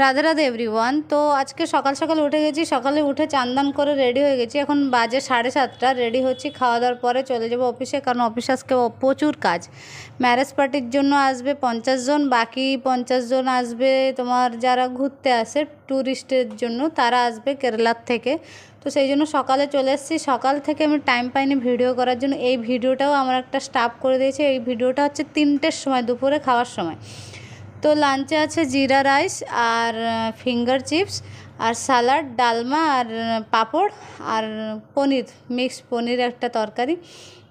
Radhe Radhe everyone. তো আজকে সকাল সকাল উঠে গেছি, সকালে উঠে চান দান করে রেডি হয়ে গেছি। এখন বাজে 7:30, রেডি হচ্ছি। খাওয়া দাওয়ার পরে চলে যাব অফিসে, কারণ অফিসে আজকে প্রচুর কাজ। ম্যারেজ পার্টির জন্য আসবে 50 জন, বাকি 50 জন আসবে তোমার যারা ঘুরতে আসে ট্যুরিস্টের জন্য, তারা আসবে কেরালার থেকে। তো সেই জন্য সকালে চলে এসেছি। সকাল থেকে আমি টাইম পাইনি ভিডিও করার জন্য। এই ভিডিওটাও আমার একটা স্টাফ করে দিয়েছে। এই ভিডিওটা হচ্ছে 3টের সময়, দুপুরে খাওয়ার সময়। তো লাঞ্চে আছে জিরা রাইস আর ফিঙ্গার চিপস আর স্যালাড, ডালমা আর পাঁপড় আর পনির, মিক্সড পনির একটা তরকারি।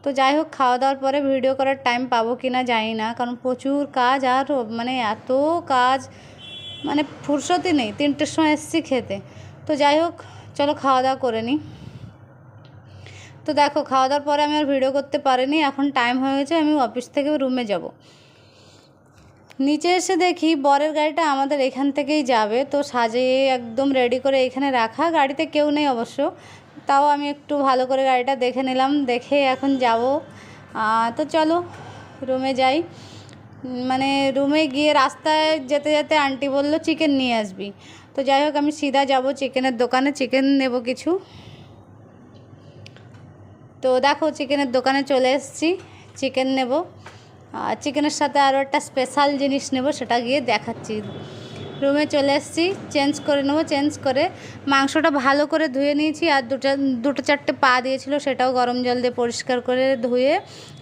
তো যাই হোক, খাওয়া দাওয়ার পরে ভিডিও করার টাইম পাবো কি না জানি না, কারণ প্রচুর কাজ। আর মানে এত কাজ, মানে ফুরসতই নেই। 3টের সময় এসেছি খেতে। তো যাই হোক, চলো খাওয়া দাওয়া করে নিই। তো দেখো, খাওয়া দাওয়ার পরে আমি আর ভিডিও করতে পারিনি। এখন টাইম হয়ে গেছে, আমি অফিস থেকে রুমে যাব। নিচে এসে দেখি বরের গাড়িটা আমাদের এখান থেকেই যাবে। তো সাজিয়ে একদম রেডি করে এখানে রাখা, গাড়িতে কেউ নেই অবশ্য। তাও আমি একটু ভালো করে গাড়িটা দেখে নিলাম, দেখে এখন যাব। তো চলো রুমে যাই। মানে রুমে গিয়ে রাস্তায় যেতে যেতে আন্টি বললো চিকেন নিয়ে আসবি। তো যাই হোক, আমি সিধা যাব চিকেনের দোকানে, চিকেন নেব কিছু। তো দেখো, চিকেনের দোকানে চলে এসেছি, চিকেন নেব। চিকেনের সাথে আরও একটা স্পেশাল জিনিস নেব, সেটা গিয়ে দেখাচ্ছি। রুমে চলে এসেছি, চেঞ্জ করে নেব। চেঞ্জ করে মাংসটা ভালো করে ধুয়ে নিয়েছি, আর দুটো চারটে পা দিয়েছিল, সেটাও গরম জল দিয়ে পরিষ্কার করে ধুয়ে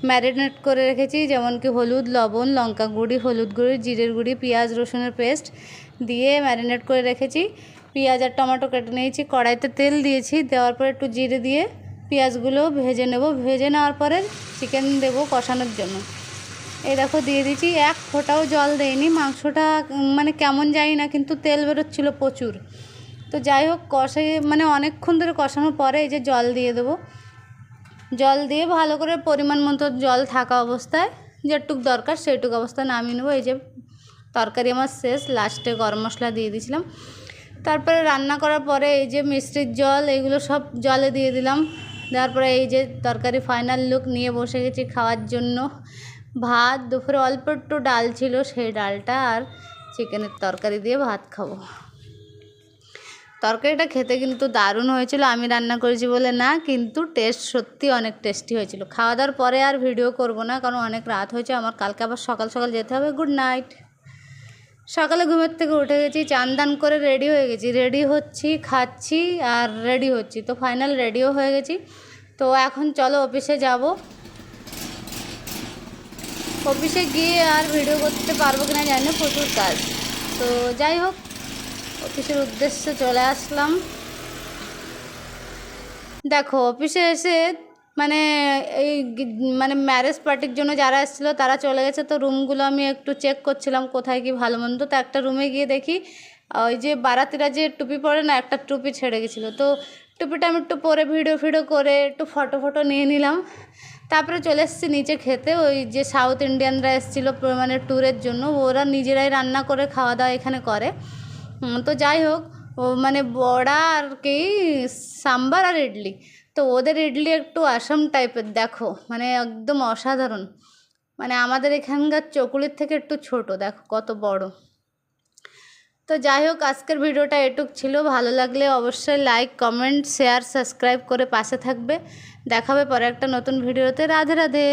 ম্যারিনেট করে রেখেছি। যেমন কি হলুদ, লবণ, লঙ্কা গুঁড়ি, হলুদ গুঁড়ি, জিরের গুঁড়ি, পেঁয়াজ রসুনের পেস্ট দিয়ে ম্যারিনেট করে রেখেছি। পেঁয়াজ আর টমেটো কেটে নিয়েছি, কড়াইতে তেল দিয়েছি, দেওয়ার পরে একটু জিরে দিয়ে পেঁয়াজগুলো ভেজে নেব। ভেজে নেওয়ার পরে চিকেন দেবো কষানোর জন্য। এই দেখো দিয়ে দিয়েছি, এক ফোঁটাও জল দেয়নি। মাংসটা মানে কেমন জানি না, কিন্তু তেল বেরোচ্ছিলো প্রচুর। তো যাই হোক, মানে অনেকক্ষণ ধরে কষানোর পরে এই যে জল দিয়ে দেবো। জল দিয়ে ভালো করে পরিমাণ মতো জল থাকা অবস্থায়, যেটুক দরকার সেইটুকু অবস্থায় নামিয়ে নেবো। এই যে তরকারি আমার শেষ, লাস্টে গরম মশলা দিয়ে দিয়েছিলাম। তারপরে রান্না করার পরে এই যে মিষ্টির জল, এগুলো সব জলে দিয়ে দিলাম। দেওয়ার পরে এই যে তরকারি ফাইনাল লুক নিয়ে বসে গেছি খাওয়ার জন্য। ভাত, দুপুরে অল্প একটু ডাল ছিল, সেই ডালটা আর চিকেনের তরকারি দিয়ে ভাত খাবো। তরকারিটা খেতে কিন্তু দারুণ হয়েছিল। আমি রান্না করেছি বলে না, কিন্তু টেস্ট সত্যি অনেক টেস্টি হয়েছিল। খাওয়া দাওয়ার পরে আর ভিডিও করব না, কারণ অনেক রাত হয়েছে আমার, কালকে আবার সকাল সকাল যেতে হবে। Good night. সকালে ঘুমের থেকে উঠে গেছি, চান দান করে রেডি হয়ে গেছি। রেডি হচ্ছি, খাচ্ছি আর রেডি হচ্ছি। তো ফাইনাল রেডিও হয়ে গেছি। তো এখন চলো অফিসে যাব। অফিসে গিয়ে আর ভিডিও করতে পারবো কিনা জানি না, প্রচুর কাজ। তো যাই হোক, অফিসের উদ্দেশ্যে চলে আসলাম। দেখো, অফিসে এসে মানে এই মানে ম্যারেজ পার্টির জন্য যারা এসেছিলো তারা চলে গেছে। তো রুমগুলো আমি একটু চেক করছিলাম কোথায় কি ভালো মন্দ। তো একটা রুমে গিয়ে দেখি ওই যে বারাতিরা যে টুপি পরে না, একটা টুপি ছেড়ে গেছিলো। তো টুপিটা আমি একটু পরে ভিডিও করে একটু ফটো নিয়ে নিলাম। তারপরে চলে এসেছি নিচে খেতে। ওই যে সাউথ ইন্ডিয়ানরা এসেছিলো মানে ট্যুরের জন্য, ওরা নিজেরাই রান্না করে খাওয়া দাওয়া এখানে করে। তো যাই হোক, ও মানে বড়া আর কি সাম্বার আর ইডলি। তো ওদের ইডলি একটু আসাম টাইপের, দেখো মানে একদম অসাধারণ। মানে আমাদের এখানকার চকুলির থেকে একটু ছোট, দেখো কত বড়। তো যাই হোক, আজকের ভিডিওটা এটুক ছিল। ভালো লাগলে অবশ্যই লাইক, কমেন্ট, শেয়ার, সাবস্ক্রাইব করে পাশে থাকবে। দেখাবে পরে একটা নতুন ভিডিওতে। রাধে রাধে।